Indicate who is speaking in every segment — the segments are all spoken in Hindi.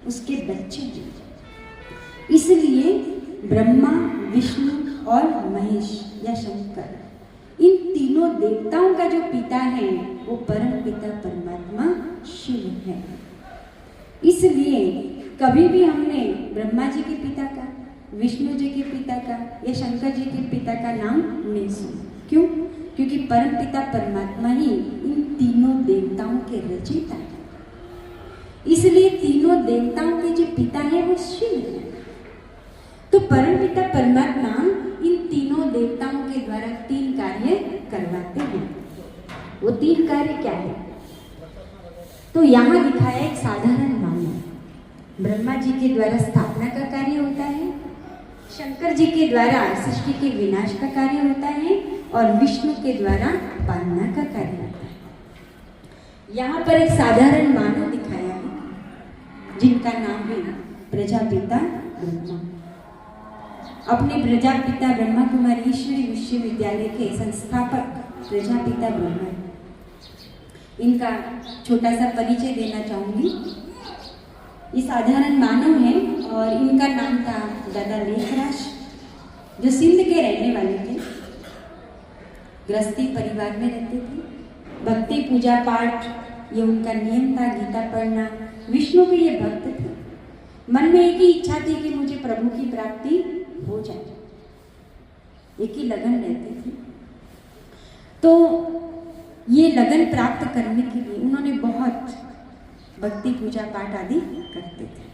Speaker 1: उसके बच्चे हैं। इसलिए ब्रह्मा, विष्णु और महेश या शंकर, इन तीनों देवताओं का जो पिता है वो परम पिता परमात्मा शिव है। इसलिए कभी भी हमने ब्रह्मा जी के पिता का, विष्णु जी के पिता का या शंकर जी के पिता का नाम नहीं सुना। क्यों? क्योंकि परम पिता परमात्मा ही इन तीनों देवताओं के रचयिता है। इसलिए तीनों देवताओं के जो पिता है वो शिव है। तो परम पिता परमात्मा इन तीनों देवताओं के द्वारा 3 कार्य करवाते हैं। वो 3 कार्य क्या है? तो यहाँ दिखाया एक साधारण मानव। ब्रह्मा जी के द्वारा स्थापना का कार्य होता है, शंकर जी के द्वारा सृष्टि के विनाश का कार्य होता है और विष्णु के द्वारा पालना का कार्य होता है। यहाँ पर एक साधारण मानव दिखाया है जिनका नाम है प्रजापिता ब्रह्मा। अपने प्रजापिता ब्रह्मा कुमारी ईश्वरी विश्वविद्यालय के संस्थापक प्रजापिता ब्रह्मा, इनका छोटा सा परिचय देना चाहूंगी। ये साधारण मानव है और इनका नाम था दादा लेखराज, जो सिंध के रहने वाले थे। गृहस्थी परिवार में रहते थे। भक्ति पूजा पाठ ये उनका नियम था, गीता पढ़ना। विष्णु के ये भक्त थे। मन में एक ही इच्छा थी कि मुझे प्रभु की प्राप्ति हो जाए, एक ही लगन रहती थी। तो ये लगन प्राप्त करने के लिए उन्होंने बहुत भक्ति पूजा पाठ आदि करते थे।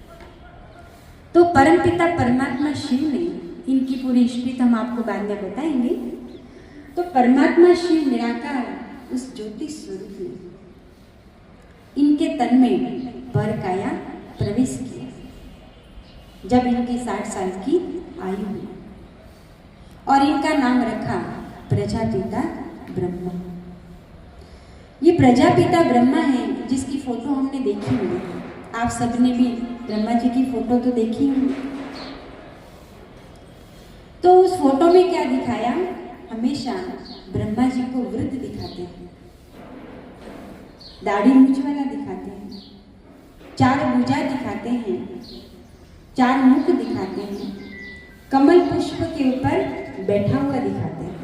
Speaker 1: तो परमपिता परमात्मा शिव ने, इनकी पूरी हिस्ट्री हम आपको बाद में बताएंगे। तो परमात्मा शिव निराकार उस ज्योति स्वरूप ने इनके तन में पर काया प्रवेश किया जब इनकी 60 साल की आयु हुई और इनका नाम रखा प्रजापिता ब्रह्मा। ये प्रजापिता ब्रह्मा है जिसकी फोटो हमने देखी हुई है। आप सबने भी ब्रह्मा जी की फोटो तो देखी होगी। तो उस फोटो में क्या दिखाया? हमेशा ब्रह्मा जी को वृद्ध दिखाते हैं, दाढ़ी मूंछ वाला दिखाते हैं, 4 भुजा दिखाते हैं, 4 मुख दिखाते हैं, कमल पुष्प के ऊपर बैठा हुआ दिखाते हैं।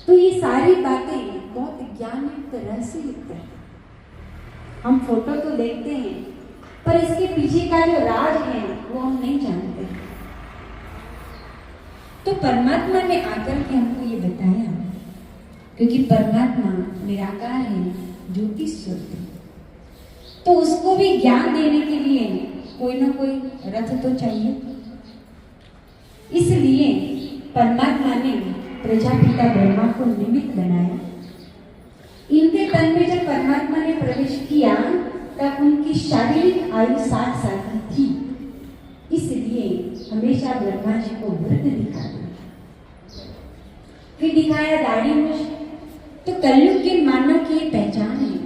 Speaker 1: तो ये सारी बातें बहुत ज्ञानयुक्त, रहस्ययुक्त है। हम फोटो तो देखते हैं पर इसके पीछे का जो राज है वो हम नहीं जानते। तो परमात्मा ने आकर के हमको ये बताया, क्योंकि परमात्मा निराकार है, ज्योति स्वरूप है। तो उसको भी ज्ञान देने के लिए कोई ना कोई रथ तो चाहिए। इसलिए परमात्मा ने प्रजापिता ब्रह्मा को निमित्त बनाया। इनके तन में जब परमात्मा ने प्रवेश किया तब उनकी शारीरिक आयु 60 साल की थी। इसलिए हमेशा ब्रह्मा जी को वृद्ध दिखाया। फिर दिखाया दाढ़ी मूंछ। तो कलयुग के मानव की ये पहचान है,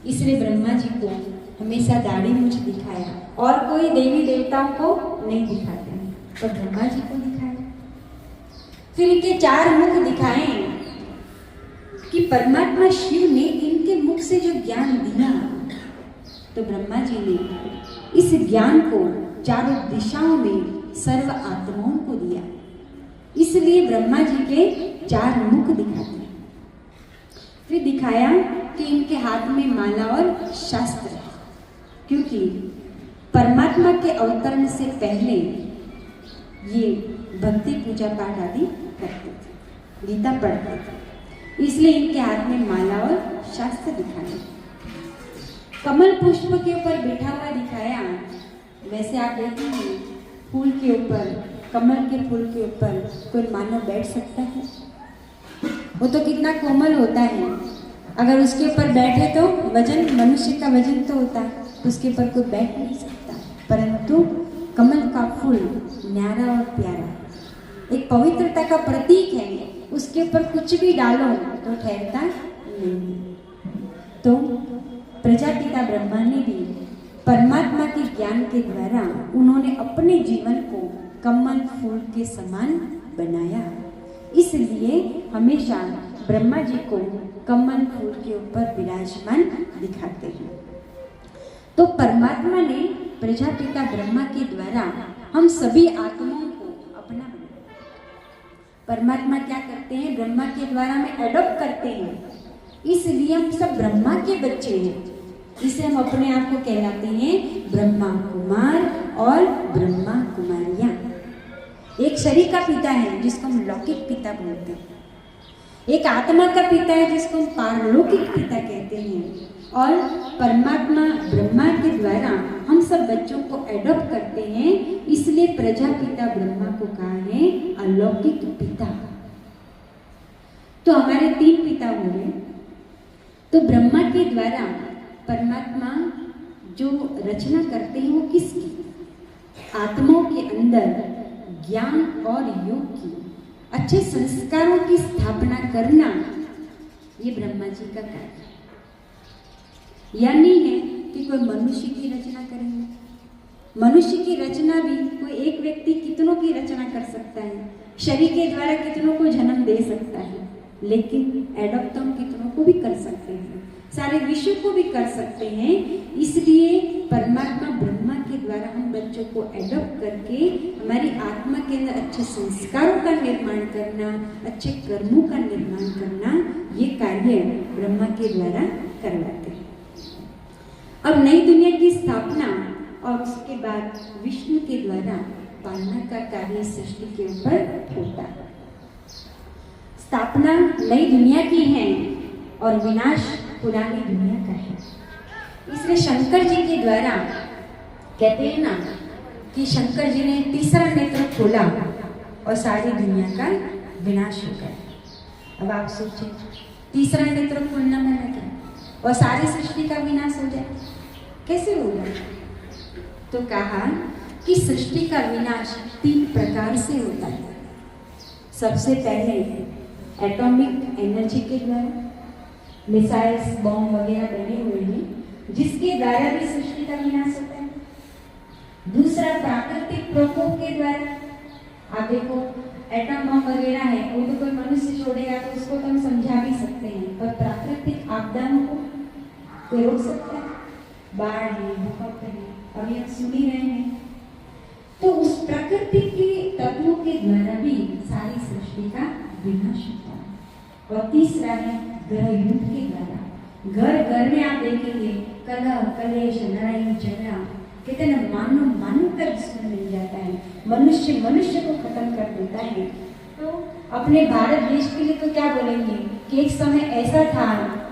Speaker 1: इसलिए ब्रह्मा जी को हमेशा दाढ़ी मूंछ दिखाया और कोई देवी देवताओं को नहीं दिखाते हैं, तो ब्रह्मा जी को दिखाया। फिर इनके 4 मुख दिखाए कि परमात्मा शिव ने इनके मुख से जो ज्ञान दिया, तो ब्रह्मा जी ने इस ज्ञान को चारों दिशाओं में सर्व आत्माओं को दिया। इसलिए ब्रह्मा जी के 4 मुख दिखाते हैं। फिर दिखाया कि इनके हाथ में माला और शास्त्र है, क्योंकि परमात्मा के अवतरण से पहले ये भक्ति पूजा पाठ आदि करते थे, गीता पढ़ते थे। इसलिए इनके हाथ में माला और शास्त्र दिखाया। कमल पुष्प के ऊपर बैठा हुआ दिखाया। वैसे आप देखेंगे फूल के ऊपर, कमल के फूल के ऊपर कोई मानव बैठ सकता है? वो तो कितना कोमल होता है, अगर उसके ऊपर बैठे तो वजन, मनुष्य का वजन तो होता है, उसके ऊपर कोई बैठ नहीं सकता। परंतु कमल का फूल न्यारा और प्यारा, एक पवित्रता का प्रतीक है, उसके ऊपर कुछ भी डालो तो ठहरता नहीं। तो प्रजापिता ब्रह्मा ने भी परमात्मा के ज्ञान के द्वारा उन्होंने अपने जीवन को कमल फूल के समान बनाया। इसलिए हमेशा ब्रह्मा जी को कमल फूल के ऊपर विराजमान दिखाते हैं। तो परमात्मा ने प्रजापिता ब्रह्मा के द्वारा हम सभी आत्माओं को अपना बनाया। परमात्मा क्या करते हैं? ब्रह्मा के द्वारा हमें एडॉप्ट करते हैं, इसलिए हम सब ब्रह्मा के बच्चे हैं। इसे हम अपने आप को कहलाते हैं ब्रह्मा कुमार और ब्रह्मा कुमारियां। एक शरीर का पिता है जिसको हम लौकिक पिता बोलते हैं, एक आत्मा का पिता है जिसको हम पारलौकिक पिता कहते हैं, और परमात्मा ब्रह्मा के द्वारा हम सब बच्चों को एडॉप्ट करते हैं, इसलिए प्रजापिता ब्रह्मा को कहा है अलौकिक पिता। तो हमारे 3 पिता हुए। तो ब्रह्मा के द्वारा परमात्मा जो रचना करते हैं वो किसकी? आत्माओं के अंदर ज्ञान और योग की, अच्छे संस्कारों की स्थापना करना, ये ब्रह्मा जी का कार्य है। यह नहीं है कि कोई मनुष्य की रचना करेंगे। मनुष्य की रचना भी कोई एक व्यक्ति कितनों की रचना कर सकता है, शरीर के द्वारा कितनों को जन्म दे सकता है, लेकिन एडॉप्ट हम कितनों को भी कर सकते हैं, सारे विश्व को भी कर सकते हैं। इसलिए परमात्मा ब्रह्मा के द्वारा हम बच्चों को एडॉप्ट करके हमारी आत्मा के अंदर अच्छे संस्कारों का निर्माण करना, अच्छे कर्मों का निर्माण करना, ये कार्य ब्रह्मा के द्वारा करवाते हैं। अब नई दुनिया की स्थापना और उसके बाद विष्णु के द्वारा पालना का कार्य सृष्टि के ऊपर होता है। स्थापना नई दुनिया की है और विनाश पुरानी दुनिया का है। इसलिए शंकर जी के द्वारा कहते हैं ना कि शंकर जी ने तीसरा नेत्र खोला और सारी दुनिया का विनाश हो गया। अब आप सोचिए, तीसरा नेत्र खोलना मैंने क्या, और सारी सृष्टि का विनाश हो जाए, कैसे होगा? तो कहा कि सृष्टि का विनाश 3 प्रकार से होता है। सबसे पहले एटॉमिक एनर्जी के द्वारा, मिसाइल्स, बॉम्ब वगैरह बने हुए हैं जिसके द्वारा भी सृष्टि का विनाश होता है। दूसरा प्राकृतिक प्रकोप के द्वारा, आप देखो एटम बम वगैरह है, वो तो कोई मनुष्य छोड़ेगा तो उसको तो हम समझा भी सकते हैं, पर प्राकृतिक आपदाओं को कोई रोक सकता है? बाढ़ है, भूकंप है, अभी हम सुन ही रहे हैं। तो उस प्रकृति के तत्वों के द्वारा भी सारी सृष्टि का विनाश होता है। और तीसरा है ग्रह युद्ध के द्वारा। घर घर में आप देखेंगे कलह, कलेश, लड़ाई झगड़ा, कहते हैं मानव का दुश्मन मिल जाता है, मनुष्य मनुष्य को खत्म कर देता है। तो अपने भारत देश के लिए तो क्या बोलेंगे कि एक समय ऐसा था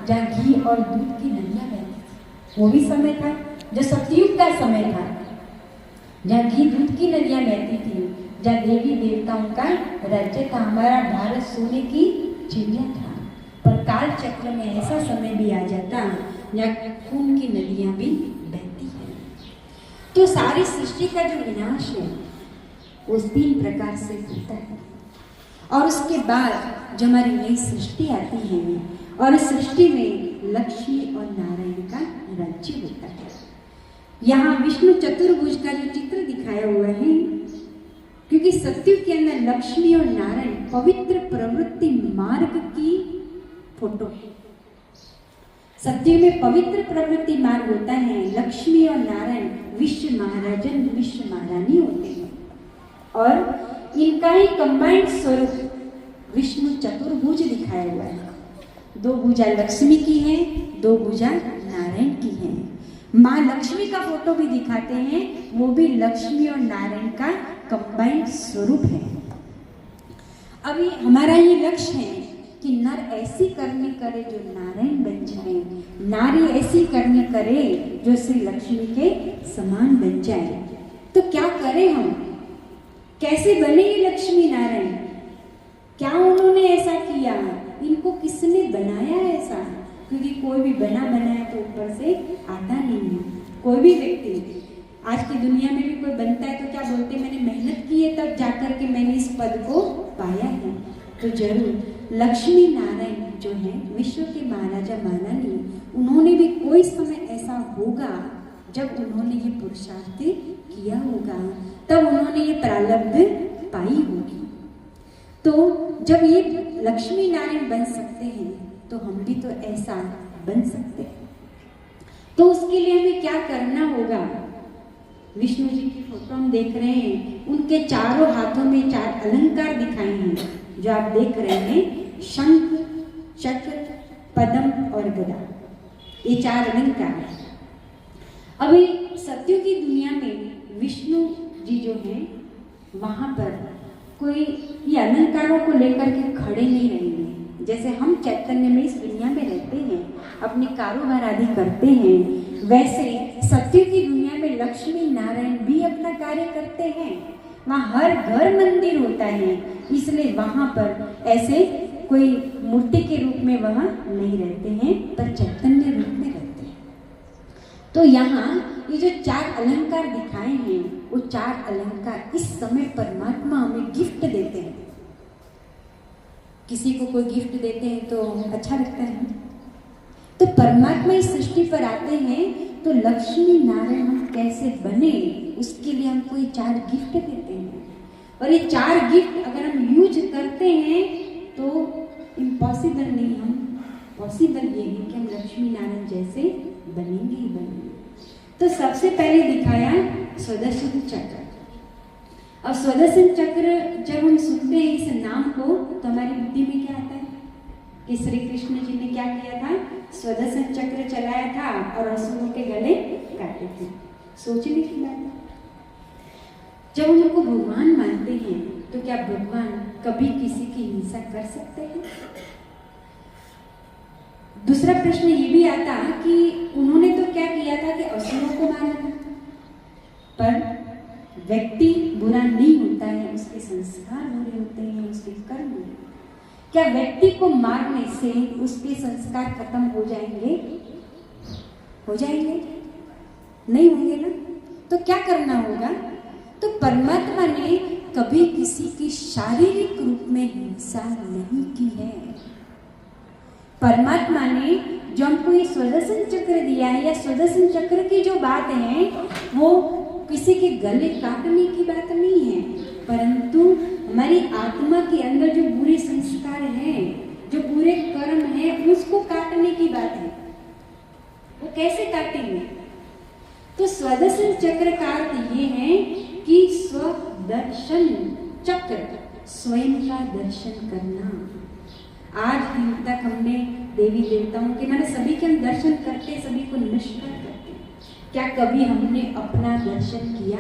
Speaker 1: जहाँ घी और दूध की नदियाँ बहती थी। वो भी समय था जो सतयुग का समय था, जहाँ घी दूध की नदियाँ बहती थी, जहाँ देवी देवताओं का राज्य था। हमारा भारत सोने की चिड़िया था। पर काल चक्र में ऐसा समय भी आ जाता जहाँ खून की नदियाँ भी बहती हैं। तो सारी सृष्टि का जो विनाश है वो 3 प्रकार से होता है। और उसके बाद जो हमारी नई सृष्टि आती है, और इस सृष्टि में लक्ष्मी और नारायण का राज्य होता है। यहाँ विष्णु चतुर्भुज का जो चित्र दिखाया हुआ है, क्योंकि सत्युग के अंदर लक्ष्मी और नारायण पवित्र प्रवृत्ति मार्ग की फोटो है। सत्युग में पवित्र प्रवृत्ति मार्ग होता है, लक्ष्मी और नारायण विश्व महाराजन विश्व महारानी होते हैं, और इनका ही कंबाइंड स्वरूप विष्णु चतुर्भुज दिखाया हुआ है। 2 भुजा लक्ष्मी की है, 2 भुजा नारायण की है। माँ लक्ष्मी का फोटो भी दिखाते हैं, वो भी लक्ष्मी और नारायण का कंबाइंड स्वरूप है। अभी हमारा ये लक्ष्य है कि नर ऐसी करनी करे जो नारायण बन जाए, नारी ऐसी करनी करे जो श्री लक्ष्मी के समान बन जाए। तो क्या करें हम? कैसे बने ये लक्ष्मी नारायण? क्या उन्होंने ऐसा किया? इनको किसने बनाया ऐसा? क्योंकि कोई भी बना बनाया तो ऊपर से आता नहीं है। कोई भी व्यक्ति आज की दुनिया में भी कोई बनता है तो क्या बोलते हैं, मैंने मेहनत की है तब जाकर के मैंने इस पद को पाया है। तो जरूर लक्ष्मी नारायण जो है विश्व के महाराजा महारानी, उन्होंने भी कोई समय ऐसा होगा जब उन्होंने ये पुरुषार्थ किया होगा, तब उन्होंने ये प्रारब्ध पाई होगी। तो जब ये लक्ष्मी नारायण बन सकते हैं तो हम भी तो ऐसा बन सकते हैं। तो उसके लिए हमें क्या करना होगा? विष्णु जी की फोटो हम देख रहे हैं, उनके चारों हाथों में 4 अलंकार दिखाए हैं जो आप देख रहे हैं, शंख, चक्र, पद्म और गदा, ये 4 अलंकार हैं। अभी सत्यों की दुनिया में विष्णु जी जो हैं वहां पर कोई ये अलंकारों को लेकर के खड़े नहीं रहेंगे। जैसे हम चैतन्य में इस दुनिया में रहते हैं, अपने कारोबार आदि करते हैं, वैसे सत्य की दुनिया में लक्ष्मी नारायण भी अपना कार्य करते हैं। वहाँ हर घर मंदिर होता है, इसलिए वहाँ पर ऐसे कोई मूर्ति के रूप में वहाँ नहीं रहते हैं, पर चैतन्य रूप में रहते हैं। तो यहाँ ये जो 4 अलंकार दिखाए हैं, वो 4 अलंकार इस समय परमात्मा हमें गिफ्ट देते हैं। किसी को कोई गिफ्ट देते हैं तो अच्छा लगता है। तो परमात्मा इस सृष्टि पर आते हैं तो लक्ष्मी नारायण हम कैसे बने, उसके लिए हमको ये 4 गिफ्ट देते हैं। और ये 4 गिफ्ट अगर हम यूज करते हैं तो इम्पॉसिबल नहीं, हम पॉसिबल ये है कि हम लक्ष्मी नारायण जैसे बनेंगे ही बनेंगे। तो सबसे पहले दिखाया स्वदर्शन चक्र। अब स्वदर्शन चक्र जब हम सुनते हैं इस नाम को तो हमारी बुद्धि में क्या आता है कि श्री कृष्ण जी ने क्या किया था, स्वदर्शन चक्र चलाया था और असुरों के गले काटे थे। सोचने की बात है। जब हम उनको भगवान मानते हैं तो क्या भगवान कभी किसी की हिंसा कर सकते हैं? दूसरा प्रश्न ये भी आता कि उन्होंने तो क्या किया था कि असुरों को मारा था, पर व्यक्ति बुरा नहीं होता है, उसके संस्कार बुरे होते हैं, उसके कर्म बुरे। क्या व्यक्ति को मारने से उसके संस्कार खत्म हो जाएंगे? हो जाएंगे? नहीं होंगे ना। तो क्या करना होगा? तो परमात्मा ने कभी किसी की शारीरिक रूप में हिंसा नहीं की है। परमात्मा ने जो हमको ये स्वदर्शन चक्र दिया है, या स्वदर्शन चक्र की जो बात है वो किसी के गले काटने की बात नहीं है, परंतु हमारी आत्मा के अंदर जो बुरे संस्कार हैं, जो बुरे कर्म हैं, उसको काटने की बात है। वो कैसे काटेंगे? तो स्वदर्शन चक्र का अर्थ ये है कि स्वदर्शन चक्र, स्वयं का दर्शन करना। आज दिन तक हमने देवी देवताओं के, मैंने सभी के हम दर्शन करते, सभी को नमस्कार करते, क्या कभी हमने अपना दर्शन किया?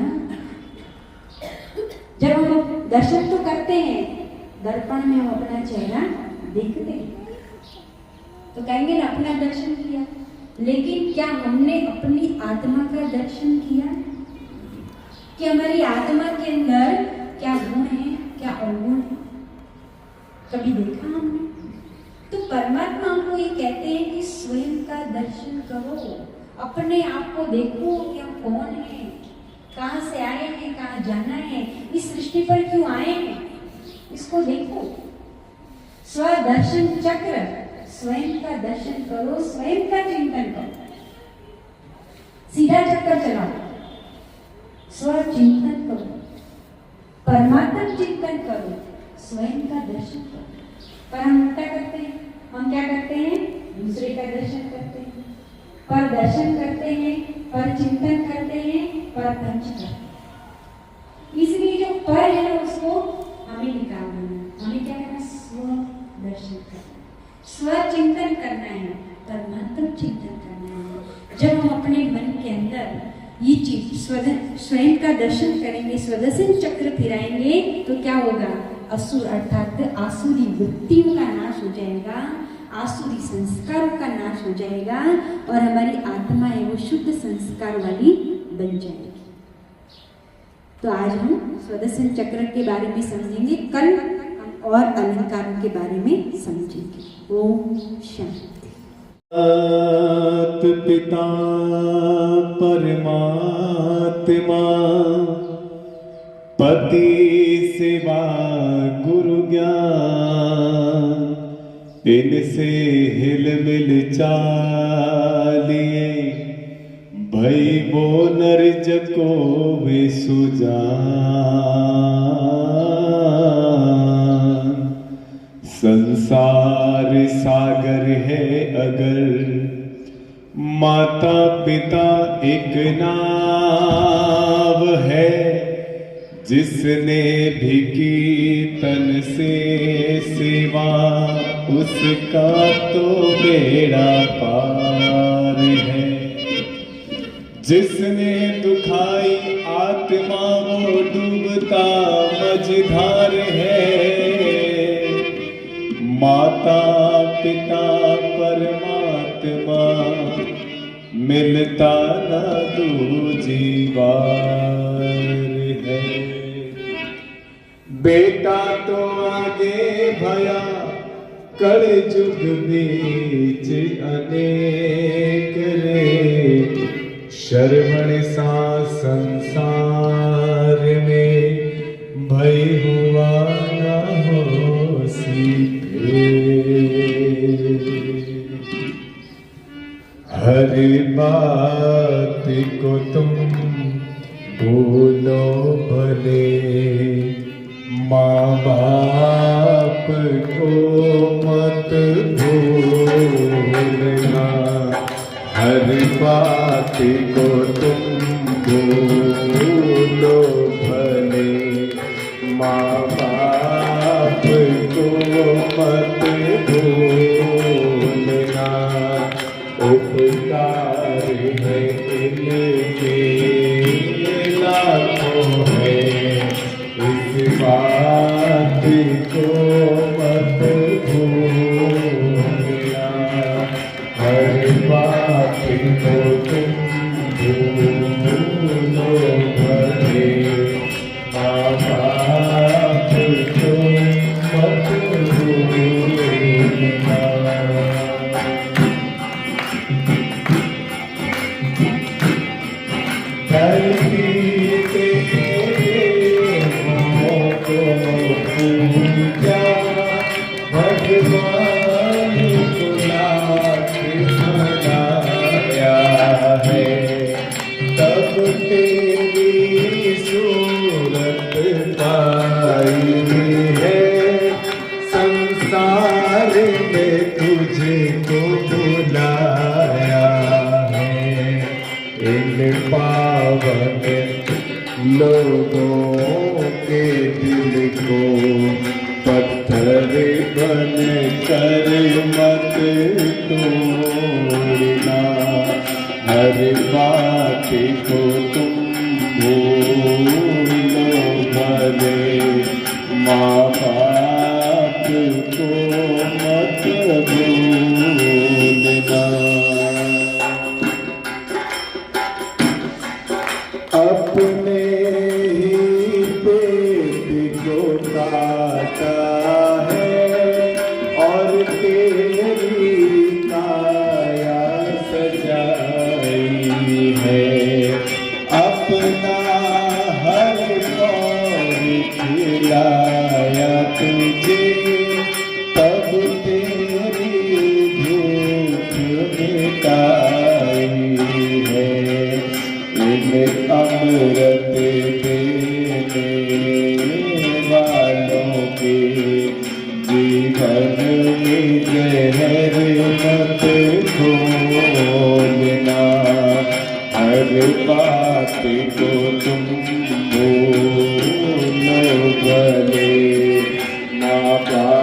Speaker 1: जब हम दर्शन तो करते हैं, दर्पण में हम अपना चेहरा देखते हैं तो कहेंगे ना अपना दर्शन किया, लेकिन क्या हमने अपनी आत्मा का दर्शन किया कि हमारी आत्मा के अंदर क्या गुण है, क्या अवगुण है? कभी देखा हमने? तो परमात्मा हमको ये कहते हैं कि स्वयं का दर्शन करो, अपने आप को देखो कि हम कौन है, कहाँ से आए हैं, कहाँ जाना है, इस सृष्टि पर क्यों आए हैं, इसको देखो। स्वदर्शन चक्र, स्वयं का दर्शन करो, स्वयं का चिंतन करो, सीधा चक्कर चलाओ, स्वचिंतन करो, परमात्मा चिंतन करो, स्वयं का दर्शन करो। पर हम उल्टा करते हैं, हम क्या करते हैं? दूसरे का दर्शन करते हैं, पर दर्शन करते हैं, पर चिंतन करते हैं, पर पंच करते हैं। इसलिए जो पर है उसको हमें निकालना है, हमें क्या करना? स्व दर्शन करना, स्व चिंतन करना है, परमात्मा चिंतन करना है। जब हम अपने मन के अंदर ये चीज स्वयं का दर्शन करेंगे, स्वदर्शन चक्र फिराएंगे तो क्या होगा? असुर अर्थात आसुरी वृत्तियों का नाश हो जाएगा, आसुरी संस्कारों का नाश हो जाएगा और हमारी आत्मा है वो शुद्ध संस्कार वाली बन जाएगी। तो आज हम स्वदर्शन चक्र के बारे में समझेंगे, कल हम और अलंकारों के बारे में समझेंगे। ओम शांति।
Speaker 2: पिता परमात्मा पति सेवा गुरु ज्ञान, इनसे हिल मिल चालिए भई वो नरज को वे सुजान। संसार सागर है अगर माता पिता एक नाव है, जिसने भी की तन से सेवा उसका तो बेड़ा पार है। जिसने दुखाई आत्मा वो डूबता मझधार है। माता पिता परमात्मा मिलता ना दूजी बार है। बेटा तो आगे भया कल जुग बीच अनेक रे, श्रवण सा संसार में भय हुआ ना हो सीखे। हर बात को तुम बोलो भले, माँ बाप को मत भूलना। हर बात को तुम बोलो भले, माँ बाप को मत भूलना। उपकार है इनके लाखों है, इस बात को मत भूलना। हर बात को तुम भूलो भले, माँ बाप को मत भूलना। धरती के देवों को पूजा, भगवान को लाख मनाया है। तब तेरी सूरत पाई है, संसार में तुझे को बुलाया है। इन पावन लोगों के दिल को पत्थर बन कर मत तोड़ना। हर बात को तुम भूलो भले, माँ बाप को मत भूलना। अपने ही पेट को काटा है और तेरी काया सजाई है। अपना हर पौर खिलाया तुझे, तब तेरी भूख मिटाई है। अमृत देने वालों के जीवन में जहर मत घोलना। हर बात को तुम बोलो भले, माँ बाप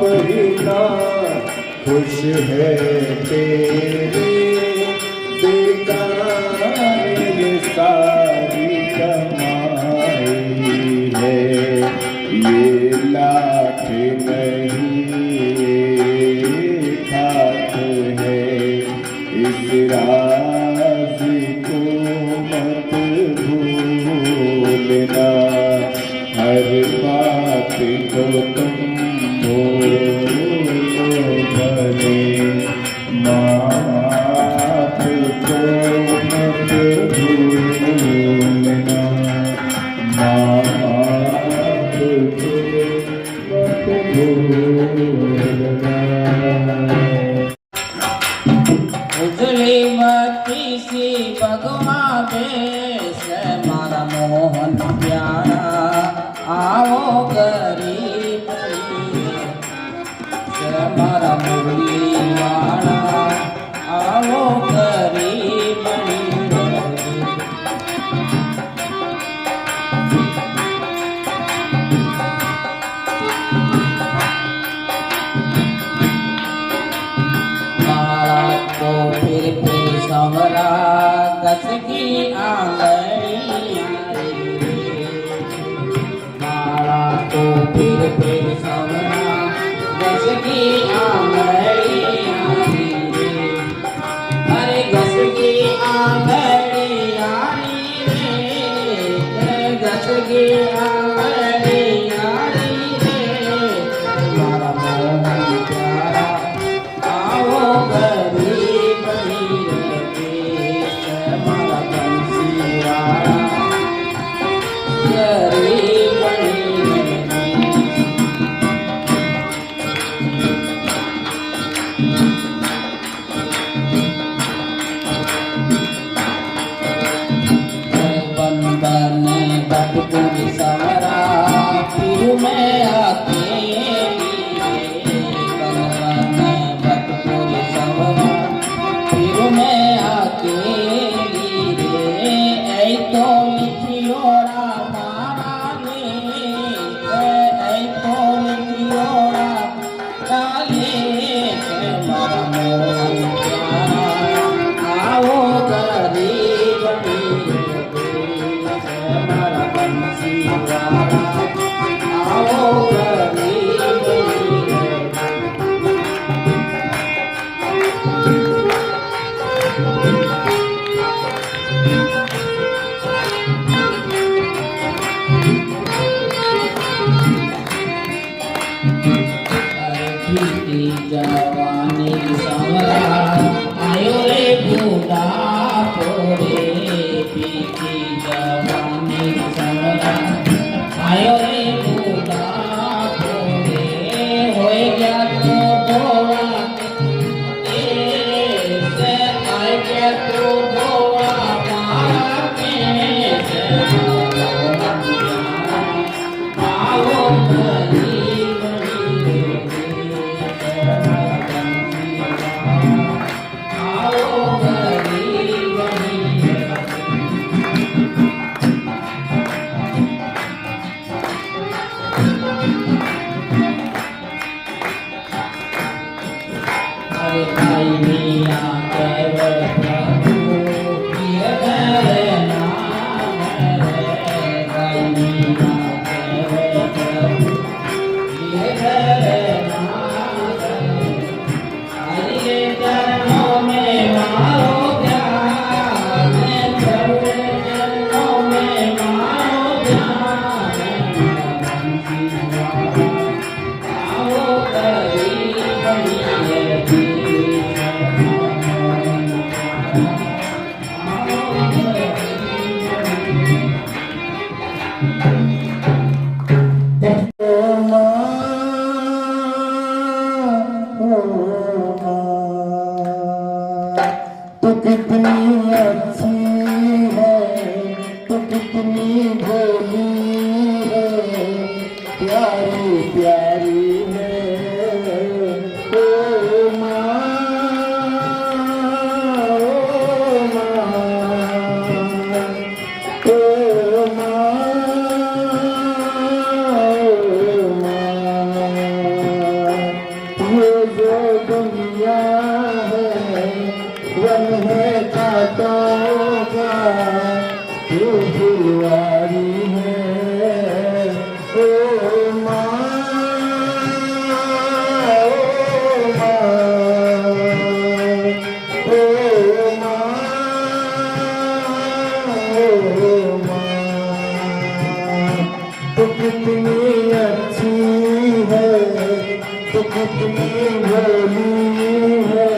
Speaker 2: महीना खुश है तेरे बेकार ये सारी कमाई है। ये लाख नहीं खाक है, इस राज को मत भूलना। हर बात को तुम बोलो भले, माँ को मत भूलना। माँ को मत भूलना।
Speaker 3: उजली मती सी भगवा बेस मारा मोहन प्यारा, आओ गरीब मारा मुरली वाला, आओ गरीब। तो फिर समरा कस की आंगड़ियाँ मारा तो फिर समरा कस की आंगड़ियाँ अरे कस की आंगड़ियाँ रे कस की आंगड़ियाँ मारा मोहन प्यारा आओ गरीब मारा बंसी वाला गरीब। बंदन बटपुर सवरा फिर मैं अकेली मैं अकेली रे ऐ तो लिखियोड़ा मारा ले ऐ तो लिखियोड़ा काले मारा मोहन प्यारा, आओ गरीब मारा बंसी वाला, आओ गरीब। जवानी समरा आयो रे बूढ़ा पोरे पीती जवानी समरा आयो रे बूढ़ा पोरे होए गया तो बोला से आए गया तो बोला मारा के से आओ गरीब अरे भाई मियाँ केवल प्रभु किए गए नाम रे भाई मियाँ केवल प्रभु किए गए नाम अरे चरणों में मारो ध्यान चरणों में मारो ध्यान आओ गरीब
Speaker 2: तो कितनी अच्छी है, तो कितनी भोली है, प्यारी प्यारी है ओ माँ, ओ माँ, ओ माँ। भोली है,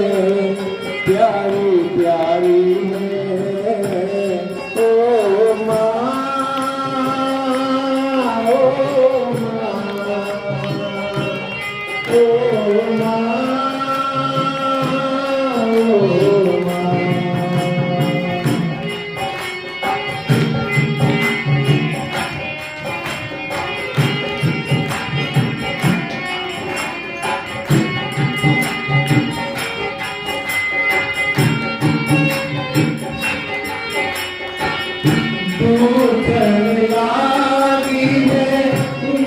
Speaker 2: प्यारी प्यारी है। ओ माँ, ओ माँ, ओ माँ, ओ माँ। दूर करने वाली है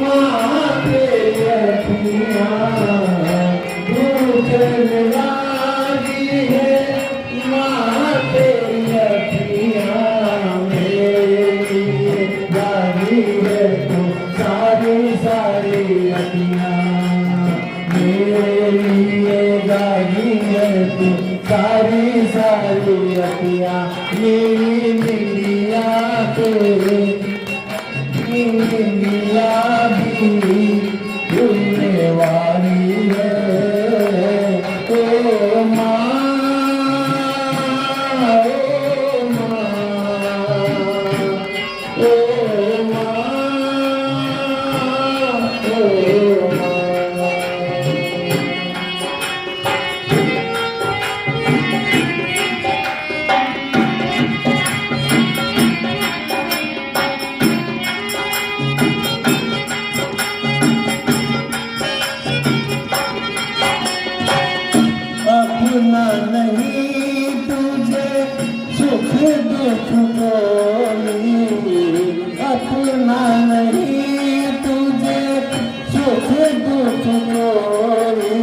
Speaker 2: माँ तेरी अखियाँ, दूर करने वाली है माँ तेरी अखियाँ। मेरे लिए गाली है तू सारी सारी अखियाँ, मेरे लिए गाली है तू सारी सारी अखियाँ। मेरी निंदिया तेरे निंदिया भी भूलने वाली है। ओ माँ, ओ माँ, ओ माँ, ओ माँ। अपना नहीं तुझे सुख दुख कोई, अपना नहीं तुझे सुख दुख कोई।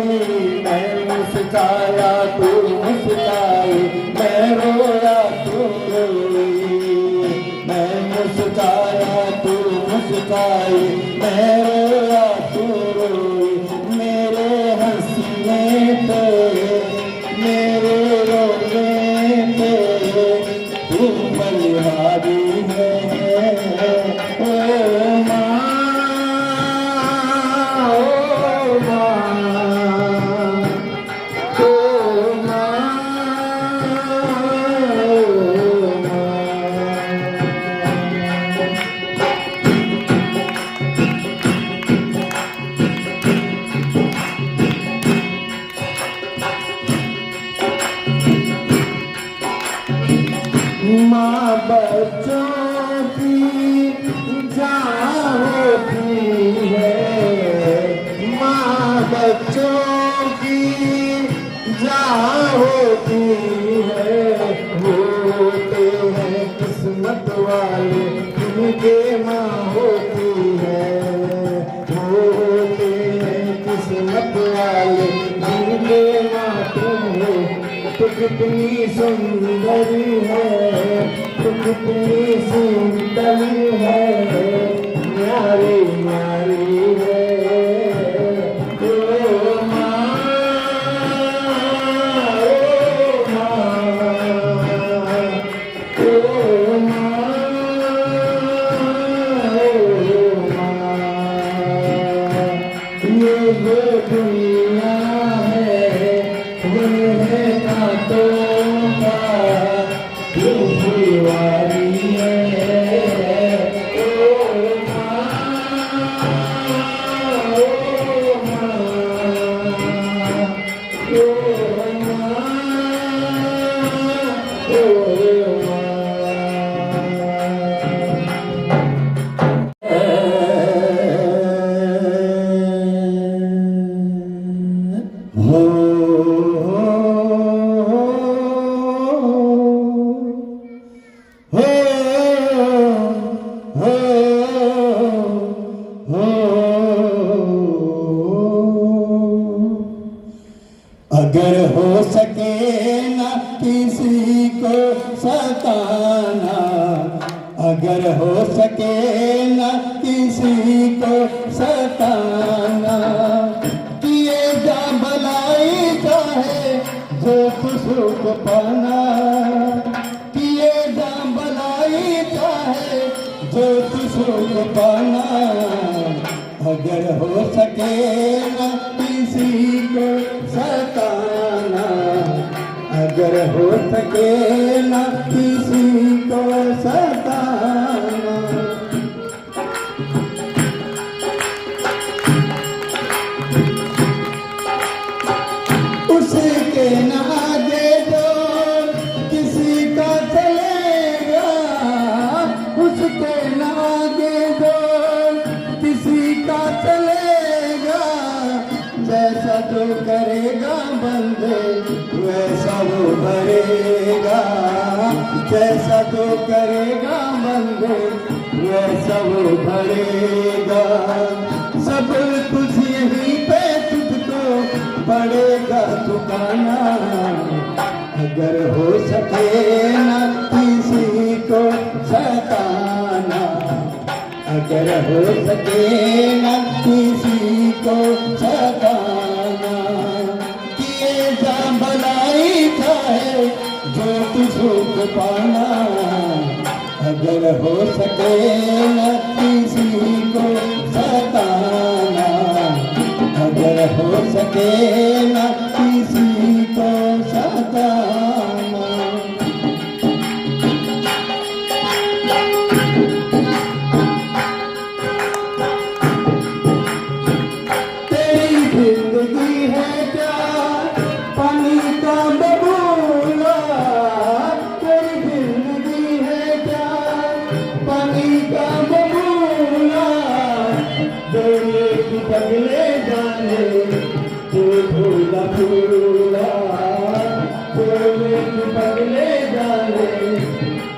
Speaker 2: मैं मुस्काया तू मुस्काई, मैं रोया तू रोई, मैं मुस्काया तू मुस्काई, मैं रोया तू रोई। मेरे हंसने पे मेरे रोने पे तू बलिहारी है। ओ माँ, ओ माँ, ओ माँ, ओ माँ। माँ बच्चों की जान होती है, माँ बच्चों की जान होती है। होते हैं किस्मत वाले उनके माँ होती है, होते हैं किस्मत वाले जिनके माँ तुम हो। तू कितनी सुंदरी है, तू कितनी सुंदरी है, न्यारी न्यारी है। ओ माँ, ओ माँ, ओ माँ, ओ माँ। ये वो दुनिया है, वो है कांटों का फुलवारी है। ओ माँ, ओ माँ, ओ माँ, ओ माँ। हो अगर हो सके न किसी को सताना, अगर हो सके न किसी को सताना, किए जा भलाई चाहे जो सुख पाना, किए जा भलाई चाहे जो सुख पाना। अगर हो सके न किसी को सताना, अगर हो सके न किसी को सताना। उसके न आगे जो किसी का चलेगा, उसके न आगे जो किसी का चलेगा, जैसा जो करेगा बंदे वैसा वो भरेगा, जैसा जो करेगा बंदे वैसा वो भरेगा। सब कुछ यहीं पे तुझको पड़ेगा चुकाना, अगर हो सके न किसी को सताना, अगर हो सके न किसी को सताना। किए जा भलाई चाहे जो तुझको पाना, अगर हो सके न किसी को सताना, अगर हो सके न किसी को सताना। तेरी जिंदगी है क्या पानी का बबूला, तेरी जिंदगी है क्या पानी का बबूला, डोले की पगले जाने तू भूला भूला, डोले की पगले जाने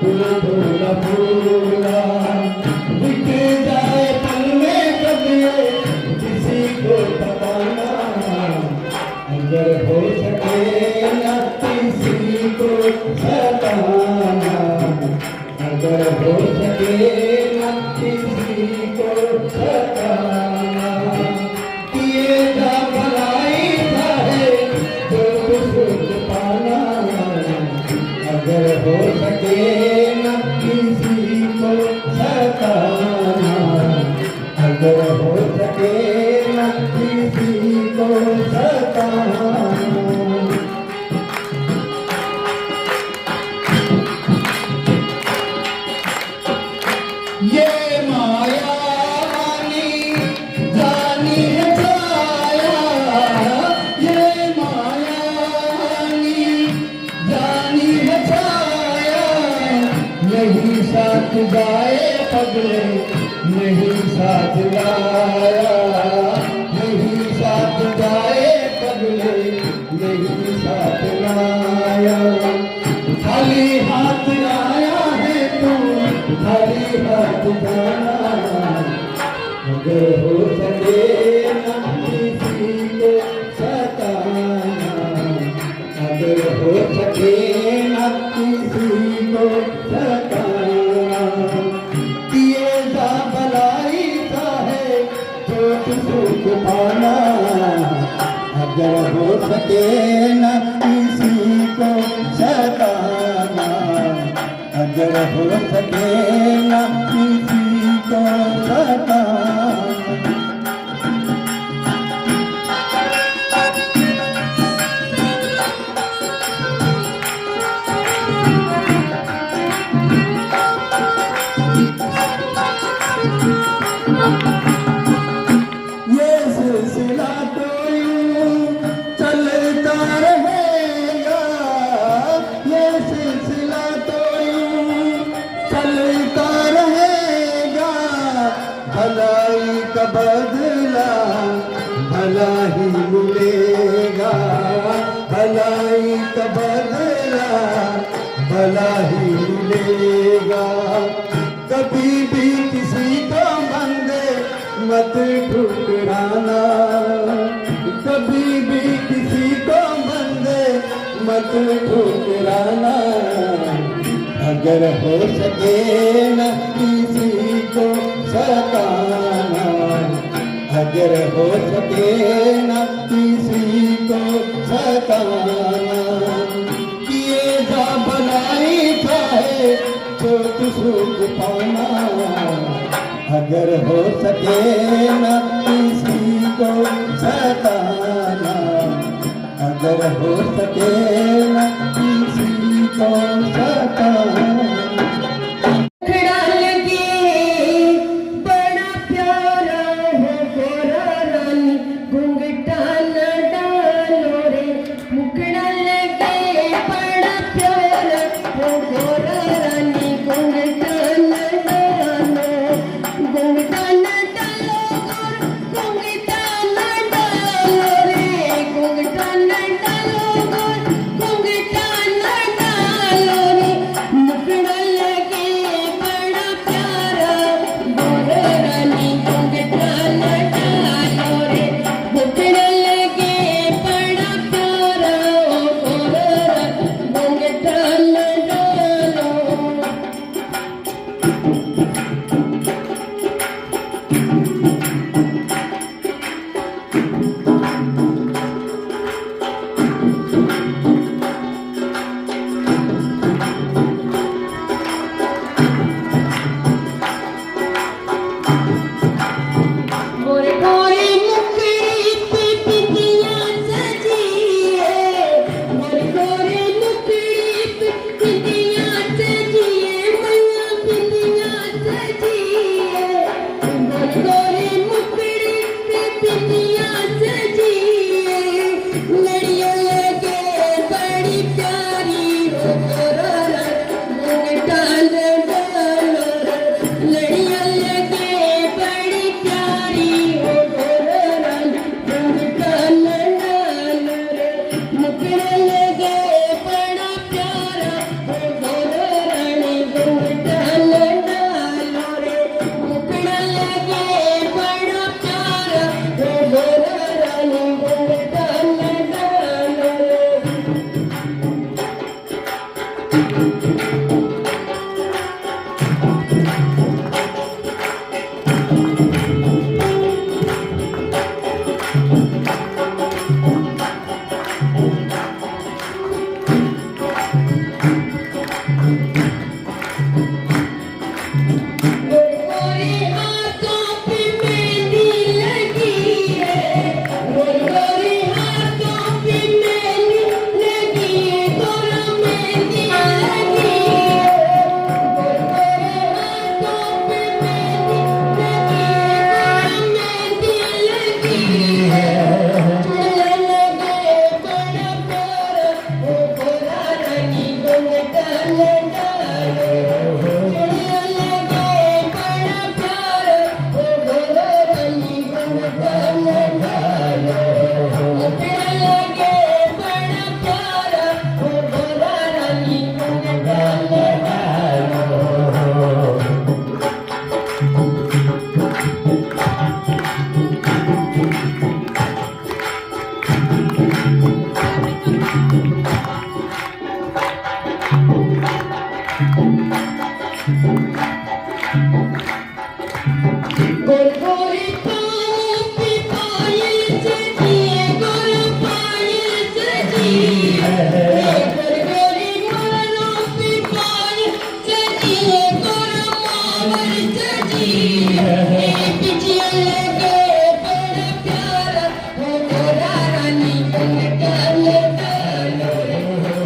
Speaker 2: तू भूला भूला। दिख जाए पल में कभी किसी को बताना, अगर हो सके न किसी को सताना, अगर हो सके न किसी को सताना। किए जा भलाई चाहे जो सुख पाना, अगर हो सके न किसी को सताना, अगर हो सके न किसी को सताना। ये माया रानी जानी है छाया, ये माया रानी जानी है छाया, नहीं साथ जाए पगले नहीं साथ लाया, नहीं साथ जाए पगले नहीं साथ लाया। खाली हाथ आया है तू खाली हाथ जाना, अगर हो सके न किसी को सताना, अगर हो सके न किसी को सताना। किए जा भलाई चाहे जो सुख पाना, अगर हो सके न किसी को सताना, अगर हो सके न किसी को सताना। ये सिलसिला तो यूं चलता रहेगा, ये सिलसिला तो यूं चलता रहेगा। भलाई का बदला भला ही मिलेगा, भलाई का बदला भला ही मिलेगा। कभी भी किसी को बंदे मत ठुकराना, कभी भी किसी को बंदे मत ठुकराना। अगर हो सके न किसी को सताना, अगर हो सके न किसी को सताना। किए जा भलाई चाहे तो सुख पाना, अगर हो सके न किसी को सताना, अगर हो सके न किसी को सताना।
Speaker 4: मुखड़ा लगे बड़ा प्यारा है गोरा रानी घूंघटा न डालो रे। मुखड़ा लगे बड़ा प्यारा है गोरा रानी घूंघटा न डालो। घूंघटा न डालो गोरा घूंघटा न डालो रे। घूंघटा न डालो गोरा घूंघटा न डालो रे। मुखड़ा लगे बड़ा प्यारा गोरा रानी घूंघटा न डालो रे। मुखड़ा लगे बड़ा प्यारा गोरा रानी घूंघटा न डालो। गोरे गोरे मुखड़ी पे बिंदिया सजी है। गोरे गोरे मुखड़ी पे बिंदिया सजी है। मैया बिंदिया सजी है। गोरे गोरे मुखड़ी पे बिंदिया सजी है। लड़ियां लगे बड़ी प्यारी हो गोरा घूंघटा न डालो रे। लड़ियां लगे बड़ी प्यारी हो गोरा घूंघटा न डालो रे। मुखड़ा लगे बड़ा प्यारा हो गोरा रानी घूंघटा न डालो रे। मुखड़ा लगे बड़ा प्यारा हो गोरा रानी घूंघटा न डालो रे। गोरे गोरे हाथों पे मेहंदी लगी है। गोरे गोरे हाथों पे मेहंदी लगी है। गोरा मेहंदी लगी है। गोरे गोरे हाथों पे मेहंदी लगी है। गोरा मेहंदी लगी है। चूड़ा लगे बड़ा प्यारा हो गोरा रानी घूंघटा न डालो। चूड़ा लगे बड़ा प्यारा हो गोरा रानी घूंघटा न डालो। मुखड़ा लगे बड़ा प्यारा हो गोरा रानी घूंघटा न डालो। गोरे गोरे पाँव पे पायल सजी है। गोरा पायल सजी है। गोरे गोरे मालों पे पायल सजी है। गोरा मावर सजी है। बिछिया लगे बड़ा प्यारा हो गोरा रानी घूंघटा न डालो रे।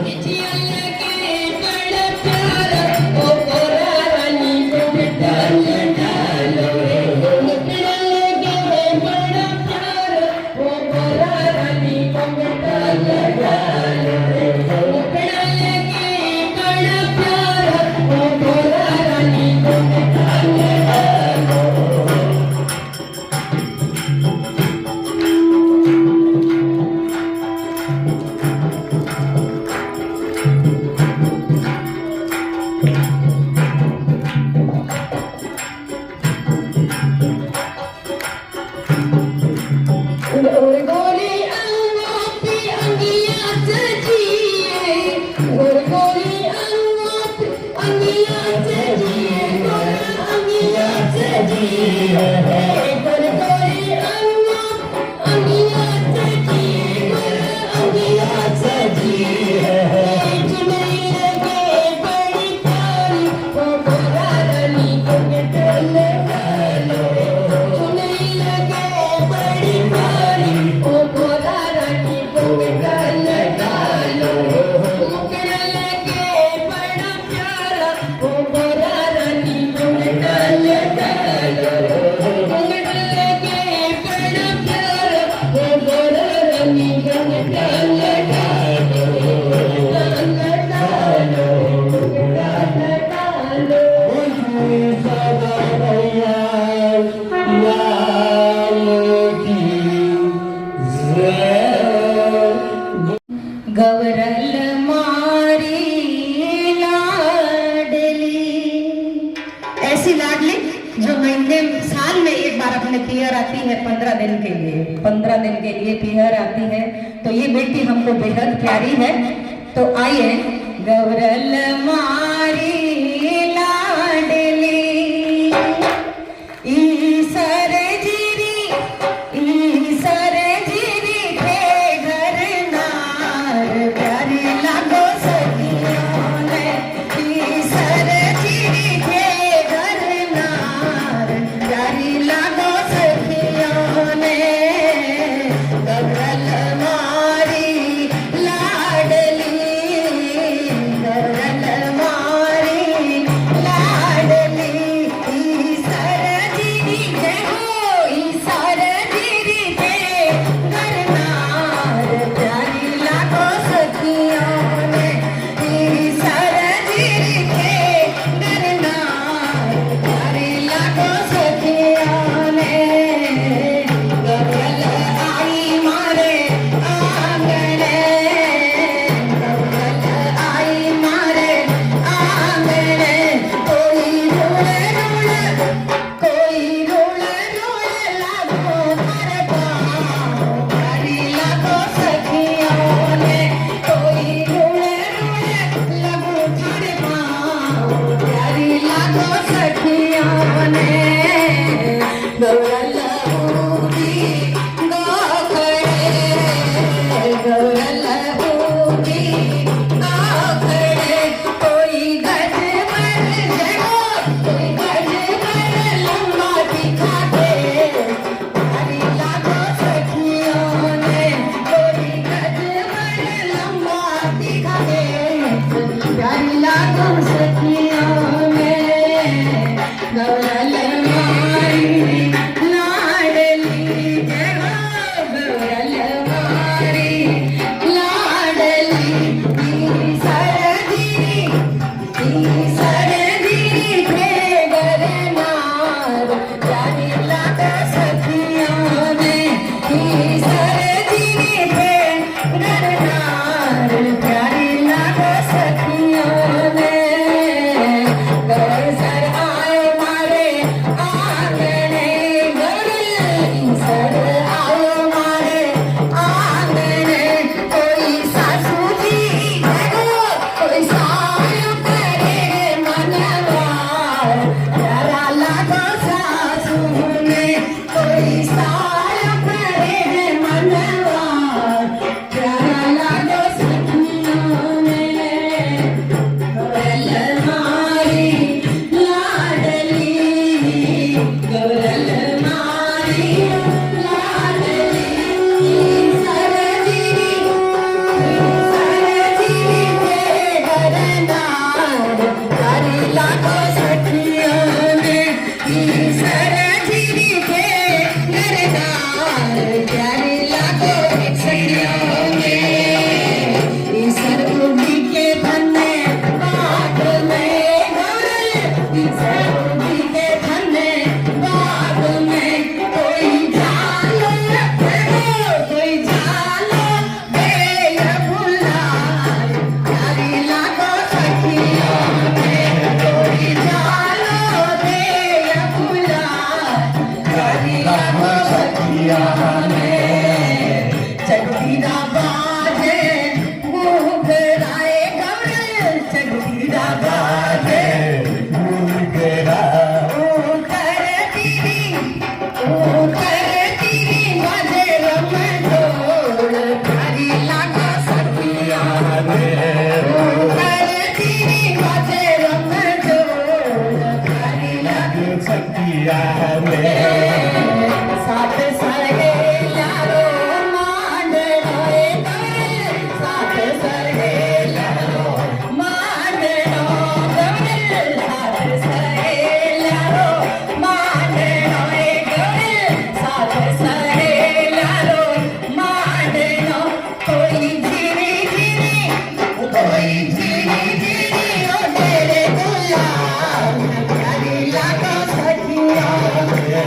Speaker 4: बिछिया लगे बड़ा प्यारा हो गोरा रानी घूंघटा न डालो रे। मुखड़ा लगे बड़ा प्यारा हो गोरा रानी घूंघटा न डालो रे। मुखड़ा लगे बड़ा प्यारा हो गोरा रानी घूंघटा न डालो। गोरे गोरे अंगों पे अंगियां सजी है। गोरे गोरे अंगों पे अंगियां सजी है। गोरा अंगियां सजी है। गोरे गोरे अंगों पे अंगियां सजी है। गोरा अंगियां सजी है। चुनरी लगे बड़ी प्यारी हो गोरा रानी घूंघटा न डालो। चुनरी लगे बड़ी प्यारी हो गोरा रानी घूंघटा न
Speaker 5: आती है 15 दिन के लिए, 15 दिन के लिए पीहर आती है। तो ये बेटी हमको बेहद प्यारी है। तो आइए, गौरल मारी लाडली ईसर जीरी थे घर नार, प्यारी लागो सखियों ने ईसर जीरी थे घर नार, प्यारी लागो सखियों ने गौरल मारी लाडली, गौरल मारी लाडली ईसर जीरी थे हो, ईसर जीरी थे घर नार, प्यारी लागो सखियों ने ईसर जीरी थे घर नार, प्यारी लागो सखियों ने। गौरल आई मारे आंगणे, गौरल आई मारे आंगणे, कोई रोल रोल, कोई रोल रोल लागो हर पाँव, प्यारी लागो सखियों ने, कोई रोल रोल लागो हर पाँव, प्यारी लागो सखियों ने। गौरल होगी गोखड़े, गौरल होगी गोखड़े, कोई गज पर जगो, कोई गज पर लंबा दिखा दे, प्यारी लागो सखियों ने, कोई गज पर लंबा दिखा दे, प्यारी लागो सखियों ने। गौरल मारी लाडली जय हो, गौरल मारी लाडली ईसर जीरी थे घर नार, प्यारी लागो सखियों ने ईसर जीरी थे घर नार, प्यारी लागो सखियों ने। गौरसर आयो मारे आंगणे, गौरल ईसर आयो मारे आंगणे, कोई सासू जी जगो, कोई सायो करे मनवार, प्यारा लागो सासू ने, कोई सायो करे मनवार, प्यारा लागो सखियों ने। गौरल मारी लाडली, गौरल मारी लाडली ईसर जीरी थे घर नार, प्यारी लागो सखियों ने ईसर जीरी थे घर नार, प्यारी लागो सखियों ने। ईसर उगी के धने बाग में गौरल, ईसर उगी के धने बाग में, कोई झालो कोई झालो दे बुलाए, प्यारी लागो सखियों ने, कोई झालो दे बुलाए, प्यारी लागो सखियों ने। चगीरा बाजे घुघराए गौरल, चगीरा बाजे
Speaker 2: मुर्गेरा
Speaker 5: ऊखर तीरी बाजे रमढोल, प्यारी लागो सखियों ने। ऊखर तीरी बाजे रमढोल, प्यारी लागो
Speaker 2: सखिया में
Speaker 5: साथ सहेलारो मांडणोए गौरल, साथ सहेलारो मांडणो गौरल, साथ सहेलारो मांडणोए गौरल, साथ सहेलारो मांडणो, कोई जीरी जीरी, कोई जीरी जीरी ओ तेरे गुलाम, प्यारी लागो सखियों ने।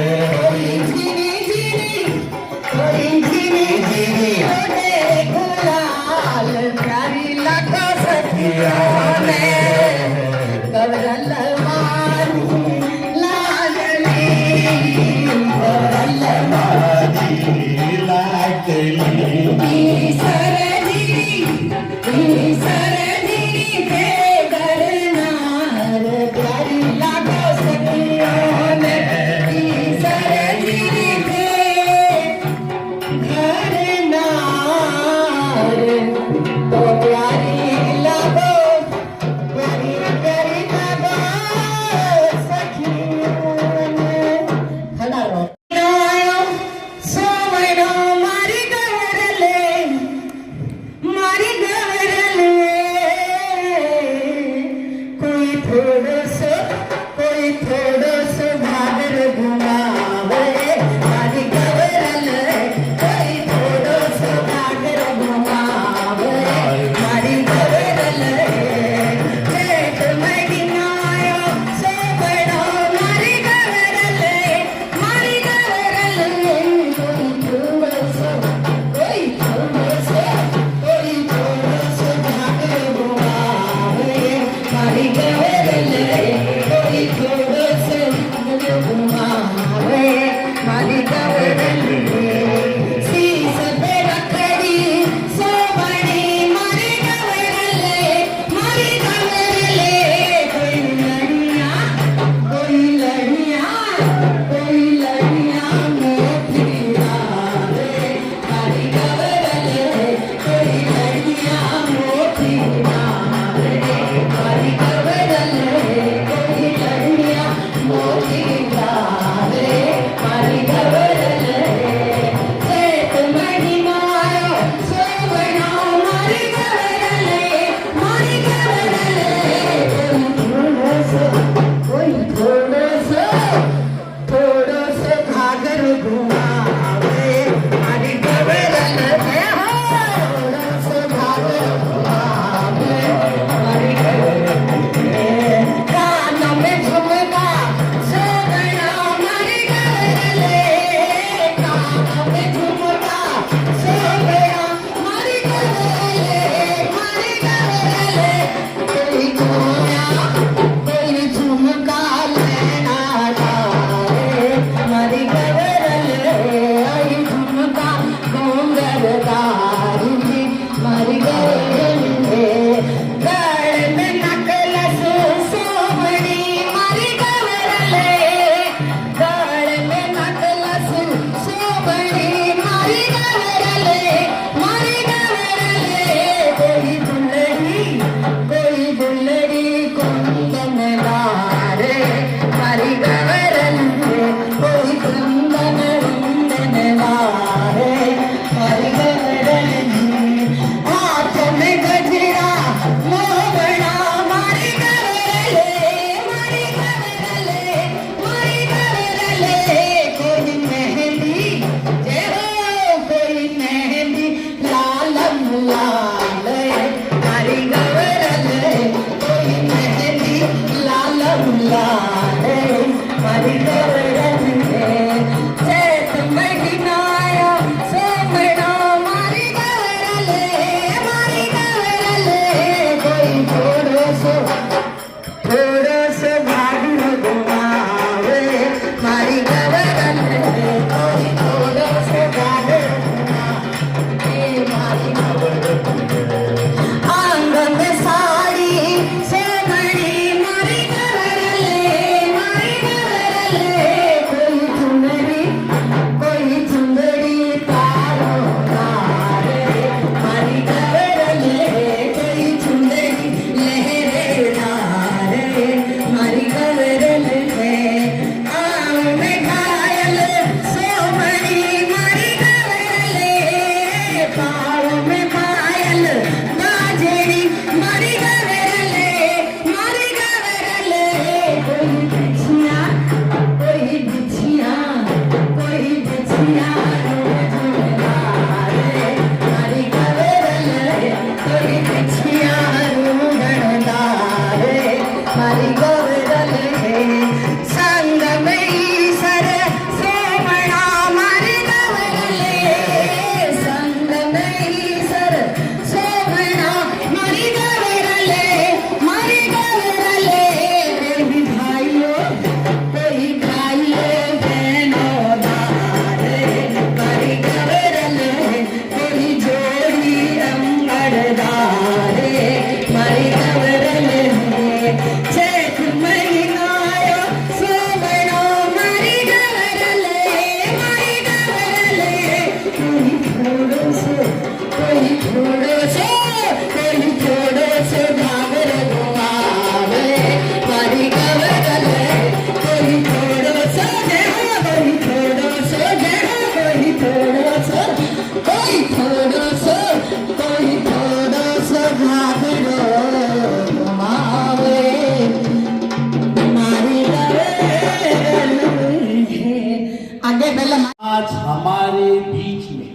Speaker 3: आज हमारे बीच में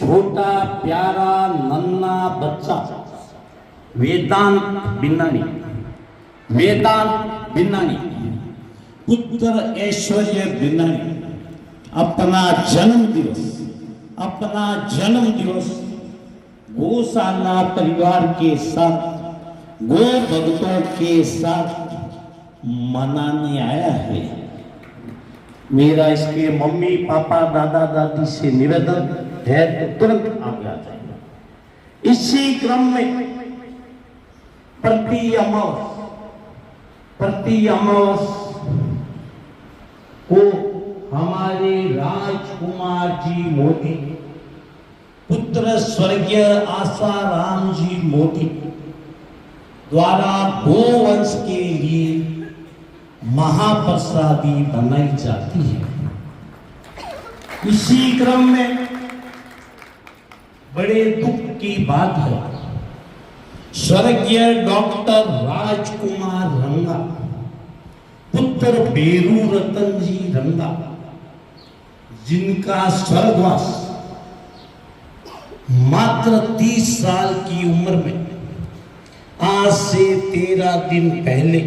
Speaker 3: छोटा प्यारा नन्ना बच्चा वेदांत बिन्नानी
Speaker 2: पुत्र ऐश्वर्य बिन्नानी अपना जन्म दिवस गौशाला परिवार के साथ गो भक्तों के साथ मनाने आया है।
Speaker 3: मेरा इसके मम्मी पापा दादा दादी से निवेदन है तो तुरंत आगे आ जाएगा। इसी क्रम में प्रति अमावस को हमारे राजकुमार जी मोदी पुत्र स्वर्गीय आसाराम जी मोदी द्वारा गोवंश के लिए महाप्रसादी बनाई जाती है। इसी क्रम में बड़े दुख की बात है, स्वर्गीय डॉक्टर राजकुमार रंगा पुत्र बेरू रतन जी रंगा जिनका स्वर्गवास मात्र 30 साल की उम्र में आज से 13 दिन पहले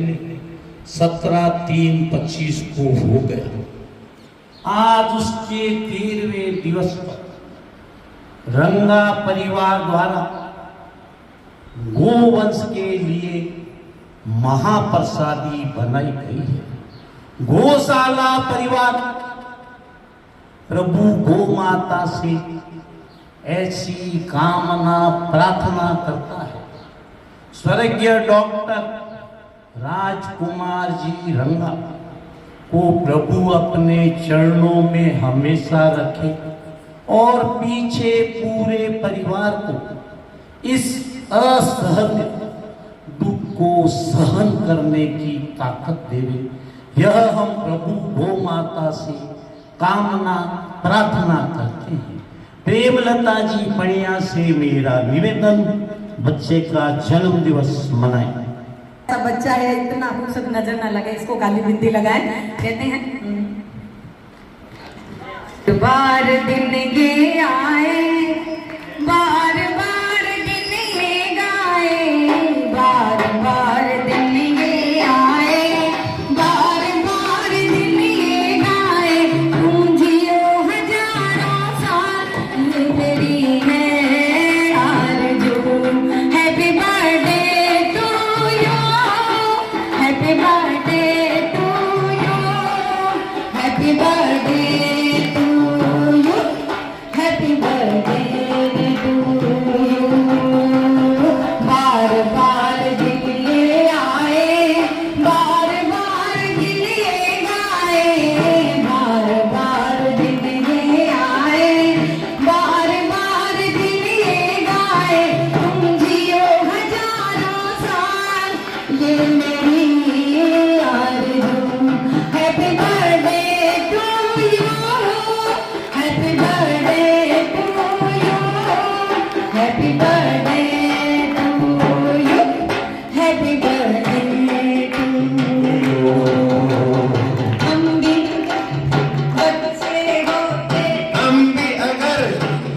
Speaker 3: 17/3/25 को हो गया। आज उसके 13वें दिवस पर रंगा परिवार द्वारा गोवंश के लिए महाप्रसादी बनाई गई है। गौशाला परिवार प्रभु गौ माता से ऐसी कामना प्रार्थना करता है। स्वर्गीय डॉक्टर राजकुमार जी रंगा को प्रभु अपने चरणों में हमेशा रखे और पीछे पूरे परिवार को इस असहनीय दुख को सहन करने की ताकत देवे। यह हम प्रभु गौ माता से कामना प्रार्थना करते हैं। प्रेमलता जी पणिया से मेरा निवेदन, बच्चे का जन्म दिवस मनाएं।
Speaker 5: ऐसा बच्चा है, इतना खूबसूरत नजर ना लगे, इसको काली बिंदी लगाए। कहते हैं बार दिन ये आए, बार बार दिन ये गाए, बार बार दिन ये आए, बार बार दिन ये गाए, गूंजियो हजारों साल ये मेरी है आरज़ू। Happy birthday to you, happy birthday to you, happy birthday to you, happy birthday to you. बार बार दिन ये आए, बार बार दिन ये गाए, बार बार दिन ये आए, बार बार दिन ये गाए, तुम जियो हजारों साल ये मेरी आरज़ू। Happy birthday to you, happy birthday to you, happy birthday to you, happy birthday to you. हम भी बच्चे होते,
Speaker 6: हम भी अगर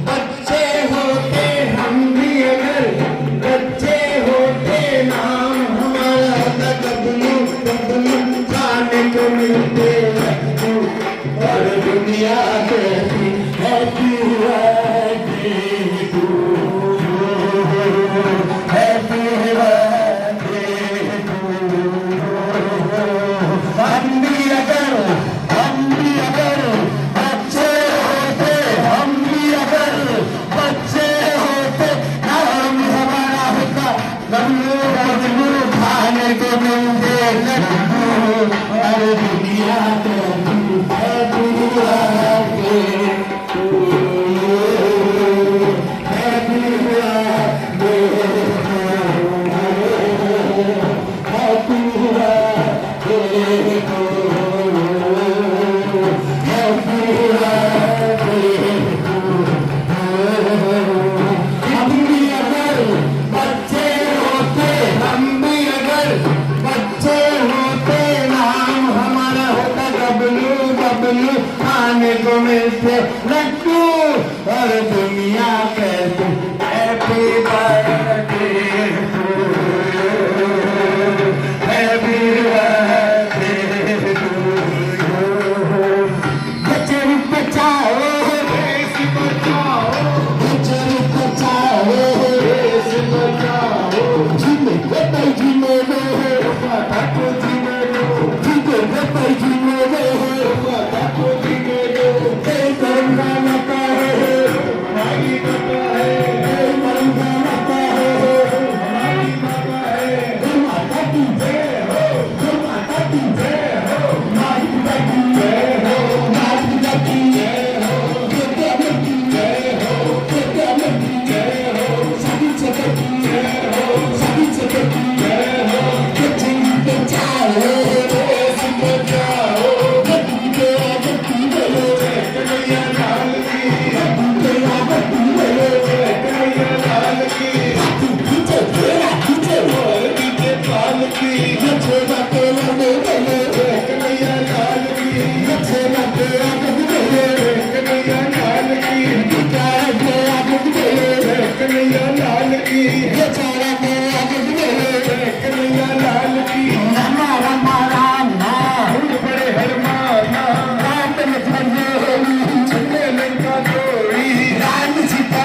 Speaker 6: बच्चे होते, हम भी अगर बच्चे होते, नाम हमारा होता बबलू, बबलू खाने को मिलते लड्डू, और दुनिया कहती happy birthday to you, happy birthday to you. हम भी अगर बच्चे होते, हम भी अगर बच्चे होते, नाम हमारा होता बबलू, बबलू खाने को मिलते लड्डू, और दुनिया कहती happy birthday to you, happy birthday to you, happy birthday to you, happy birthday to you. हम भी अगर बच्चे होते, हम भी अगर बच्चे होते, नाम हमारा होता बबलू, बबलू खाने को मिलते लड्डू, और दुनिया कहती happy birthday to you, happy birthday to you. बच्चे बचाओ, देश बचाओ, बच्चे बचाओ, देश बचाओ, जीने को जीने दो, माता को जीने दो, जीने को जीने दो, माता को जीने दो। तिरंगा लगा है, हमारी माता है, तिरंगा लगा है, हमारी माता है। माता की जय हो, माता की जय हो, माता की जय हो, माता की जय हो, माता की जय हो, माता की जय हो, सभी जगत की जय हो, सभी जगत की जय हो। बच्चे बचाओ, देश बचाओ, बच्चे बचाओ, कन्हैया लाल की, बच्चे बचाओ, कन्हैया लाल की, खींचे तेरा खींचे, और खींचे पाल की, बच्चे बातें लगे गले, कन्हैया लाल की, बच्चे बातें लगे गले, कन्हैया लाल की, बेचारा तेरा गले, कन्हैया लाल की, बेचारा तेरा गले, कन्हैया लाल की। रामा रामा रामा, बड़े हरमाना, राम ने फरमाया, चले लंका तोड़ी, राम सीता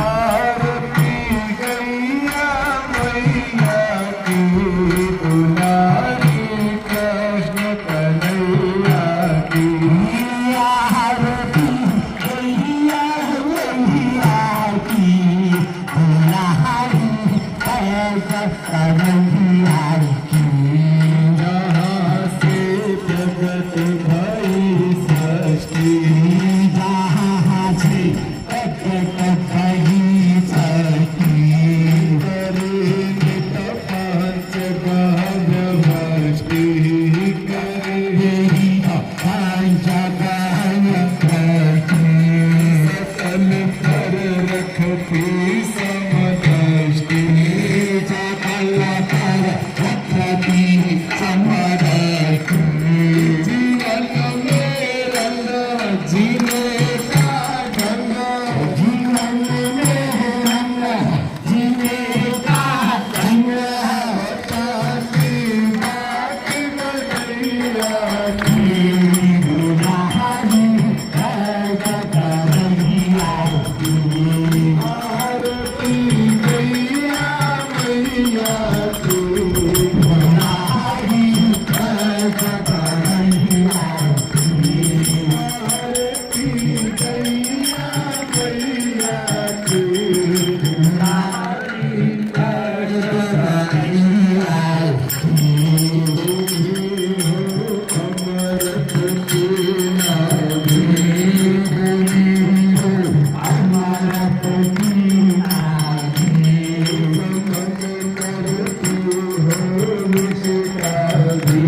Speaker 6: आरती गैया मैया की दुलारी कृष्ण कन्हैया की आरती गैया मैया की दुलारी कृष्ण कन्हैया की जहाँ से प्रगट भई सृष्टि जहाँ से प्रगट भई सृष्टि करेंगे पंच भगवष्टि करेंगे पंच भगवष्टि सकल पर रखती समदृष्टि सकल पर रखती समदृष्टि जीवन में रंग जीने का ढंग जीवन में रंग जीने का ढंग होती बात बदलिया की दुलारी कन्हैया की आरती गैया मैया की दुलारी कन्हैया की आरती गैया मैया की दुलारी अमृत की नाभी अमृत की नाभी समन करती हो मुस्कानी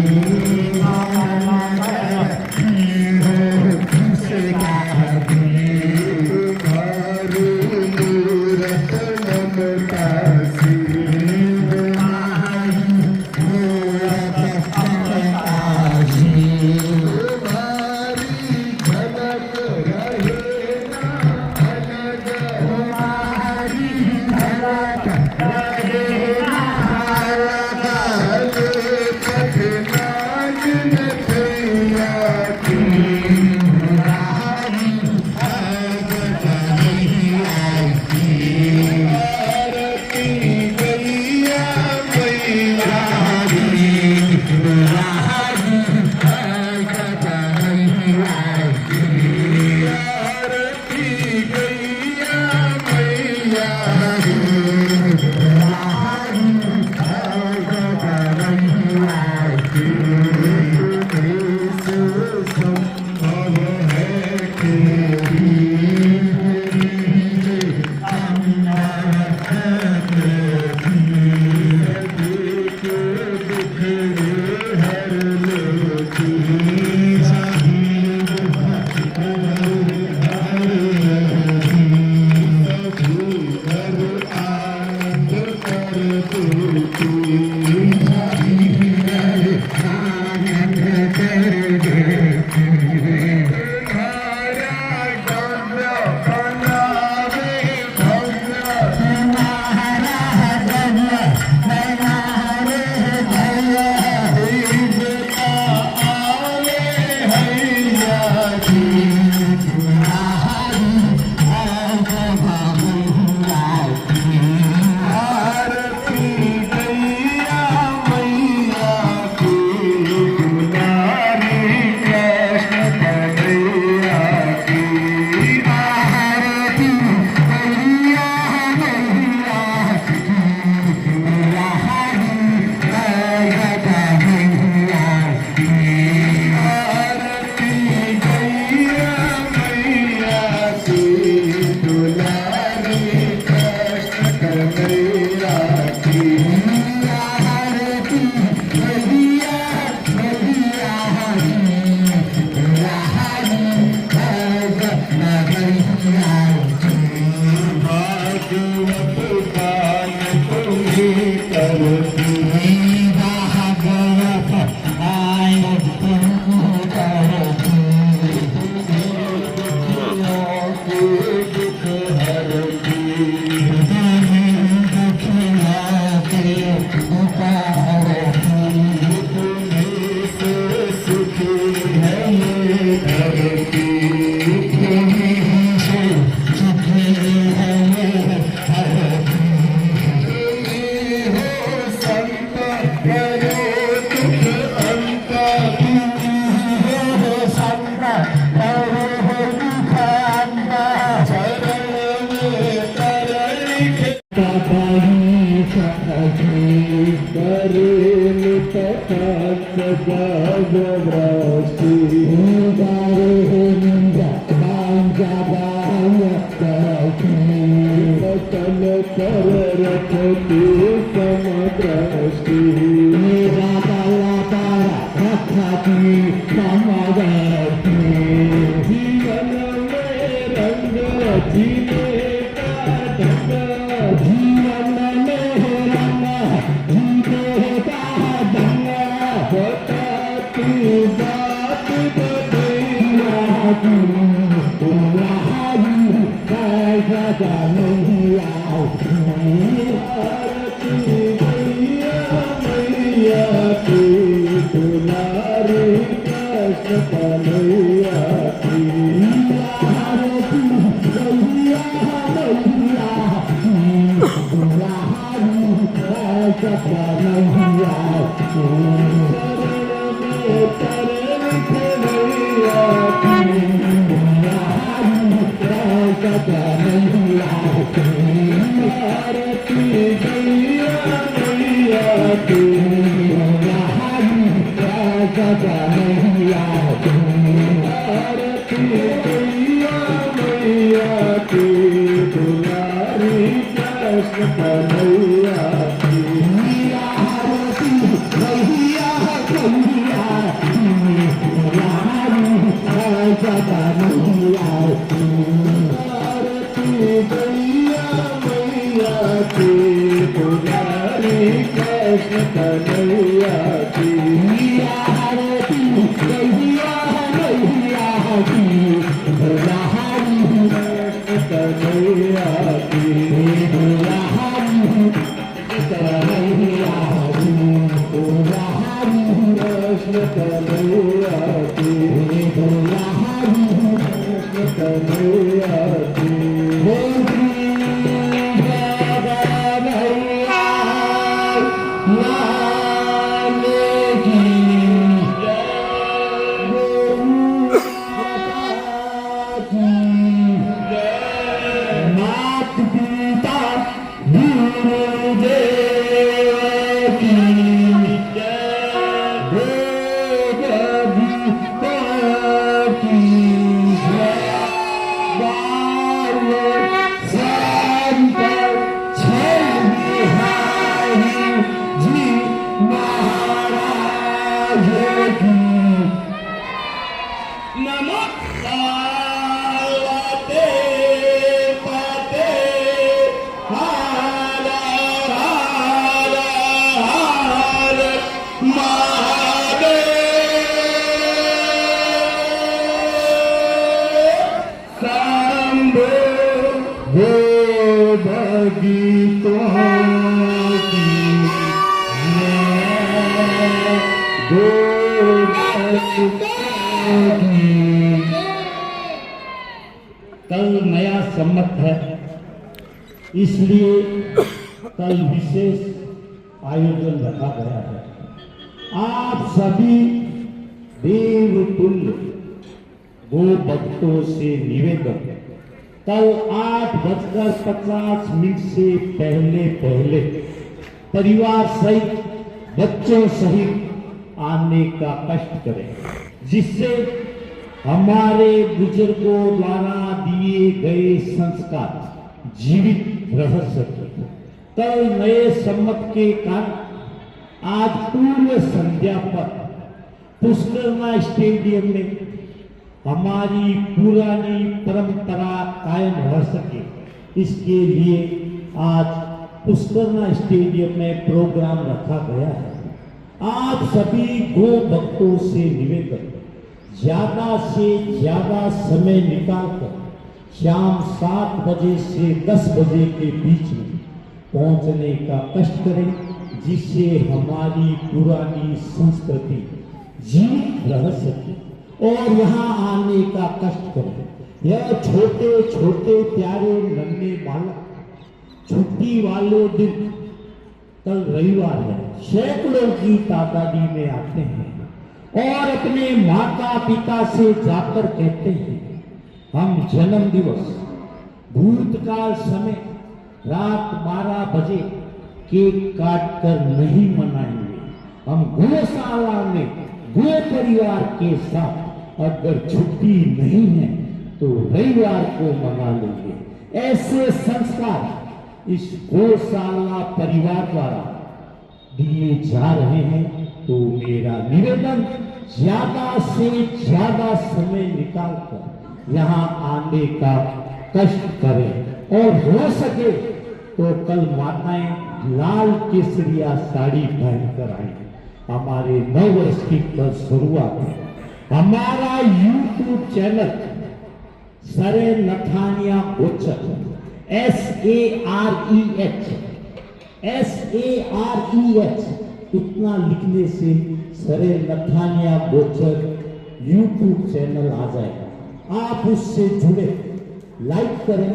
Speaker 6: समन करती हो मुस्कानी तुम्हारे मूरत ममता सी तुम्हारी मूरत ममता सी तुम्हारी झलक रहे ना अलग तुम्हारी झलक रहे ना अलग कठिनाई नैया की दुलारी कन्हैया की आरती गैया मैया की दुलारी कन्हैया की आरती गैया मैया की दुलारी कन्हैया की से संभव है तेरी अमृत देख बिखरे हर लोकी आनंद कर तू
Speaker 2: कल नया सम्मत है, इसलिए कल विशेष आयोजन रखा गया है। आप सभी देवतुल्य गो भक्तों से निवेदन, कल 8:50 से पहले परिवार सहित बच्चों सहित आने का कष्ट करें, जिससे हमारे बुजुर्गों द्वारा दिए गए संस्कार जीवित रह सके। कल नए सम्मत के कारण आज पूर्व संध्या पर पुष्करना स्टेडियम में हमारी पुरानी परंपरा कायम रह सके, इसके लिए आज पुष्करना स्टेडियम में प्रोग्राम रखा गया है। आप सभी गो भक्तों से निवेदन, ज्यादा से ज्यादा समय निकालकर शाम 7 बजे से 10 बजे के बीच में पहुंचने का कष्ट करें, जिससे हमारी पुरानी संस्कृति जीवित रह सके और यहाँ आने का कष्ट करें। यह छोटे छोटे प्यारे नन्हे बालक छुट्टी वाले दिन, कल रविवार है, सैकड़ों की तादादी में आते हैं और अपने माता पिता से जाकर कहते हैं, हम जन्म दिवस भूतकाल समय रात 12 बजे केक काट कर नहीं मनाएंगे, हम गौशाला में गो परिवार के साथ अगर छुट्टी नहीं है तो रविवार को मना लेंगे। ऐसे संस्कार इस गौशाला परिवार द्वारा दिए जा रहे हैं। तो मेरा निवेदन, ज्यादा से ज्यादा समय निकालकर यहाँ आने का कष्ट करें और हो सके तो कल माताएं लाल केसरिया साड़ी पहनकर आए। हमारे 9 वर्ष की कल शुरुआत है। हमारा यूट्यूब चैनल सरे नथानिया गोचर SAREH इतना लिखने से सरे नथानिया गोचर यूट्यूब चैनल आ जाएगा। आप उससे जुड़े, लाइक करें,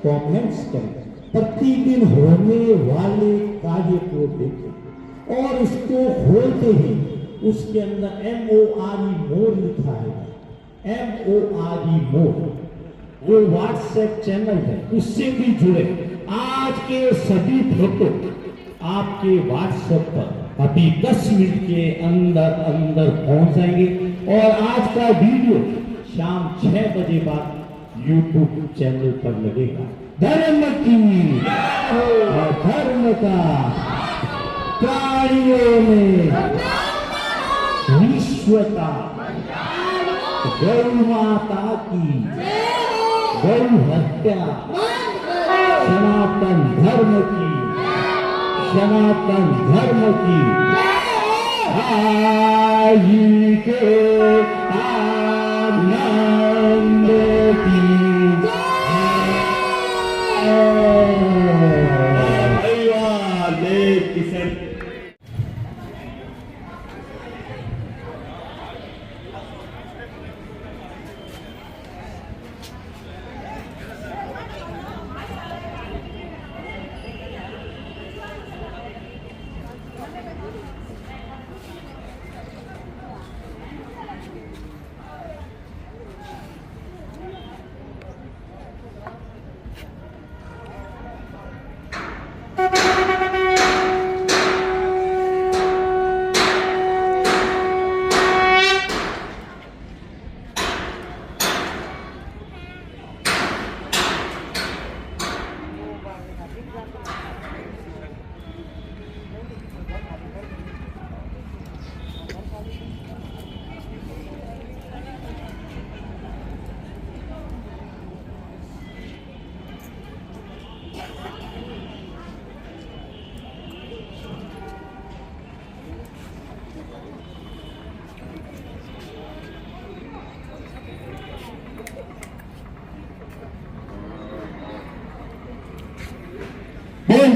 Speaker 2: कमेंट्स करें, प्रतिदिन होने वाले कार्य को देखें और उसको खोलते ही उसके अंदर MORE मोर लिखा है। MORE मोर वो व्हाट्सएप चैनल है, उससे भी जुड़े। आज के सभी फोटो आपके व्हाट्सएप पर अभी 10 मिनट के अंदर अंदर पहुंच जाएंगे और आज का वीडियो शाम 6 बजे बाद यूट्यूब चैनल पर लगेगा। धर्म की और धर्म का, प्राणियों में विश्व का, गौ माता की, गौ हत्या, सनातन धर्म की, सनातन धर्म की, आई के आनंद की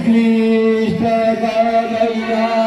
Speaker 6: Krishna Gadaya